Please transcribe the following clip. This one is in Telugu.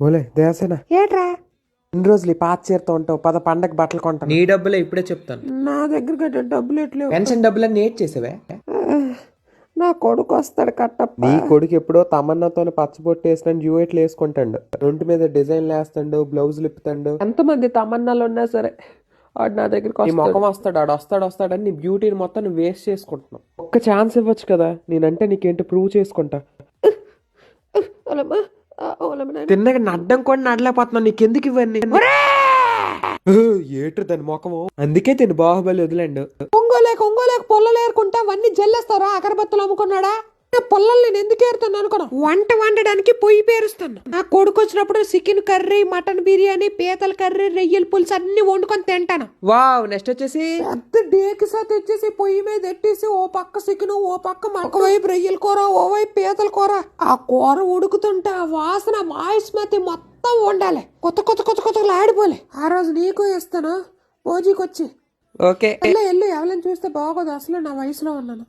ఓలే దేవసేన ఏట్రా ఇన్ని రోజులు ఈ పాత చీరతో ఉంటావు పద పండగ బట్టలు కొంటాను. నీ డబ్బులే ఇప్పుడే చెప్తాను. నా దగ్గర డబ్బులు ఎట్లేవు. పెన్షన్ డబ్బులన్నీ ఏడ్ చేసావే. నా కొడుకు వస్తాడు కట్టప్ప. నీ కొడుకు ఎప్పుడో తమన్నాతో పచ్చబొట్టు వేసిన డ్యూయెట్లు వేసుకుంటాడు, ఒంటి మీద డిజైన్లు వేస్తాడు, బ్లౌజులు ఇప్పుతాడు. ఎంతమంది తమన్నాలు ఉన్నా సరే వాడు నా దగ్గరికి నీ ముఖం వస్తాడు, ఆడు వస్తాడని నీ బ్యూటీని మొత్తం నువ్వు వేస్ట్ చేసుకుంటున్నావు. ఒక్క ఛాన్స్ ఇవ్వచ్చు కదా, నేనంటే నీకేంటి ప్రూవ్ చేసుకుంటా. తిన్నగా నడ్డం కూడా నడలేకపోతున్నావు, నీకెందుకు ఇవన్నీ? ఏట్రు దాని ముఖము, అందుకే తిని బాహుబలి వదిలేండు. ఒంగోలేక పొల్లలు ఏరుకుంటా అవన్నీ జల్లేస్తారా? అగరబత్తులు అమ్ముకున్నాడా? పొల్లలు నేను ఎందుకు ఏరుతాను అనుకున్నా, వంట వండడానికి పొయ్యి పేరుస్తాను. నా కొడుకు వచ్చినప్పుడు చికెన్ కర్రీ, మటన్ బిర్యానీ, పీతల కర్రీ, రొయ్యల పులుసు అన్ని వండుకొని తింటాను. వావ్. నెక్స్ట్ వచ్చేసి పెద్ద డేకిసా తెచ్చేసి పొయ్యి మీద ఎట్టేసి ఓ పక్క చికెన్, ఓ పక్క ఒకవైపు రొయ్యల కూర, ఓవైపు పీతల కూర. ఆ కూర ఉడుకుతుంటే ఆ వాసన వాయుస్మతి మొత్తం వండాలి, కొత్త ఆడిపోలే. ఆ రోజు నీకు ఇస్తాను భోజీకొచ్చి. ఓకే వెళ్ళి ఎవరైనా చూస్తే బాగోదు, అసలు నా వయసులో ఉన్నాను.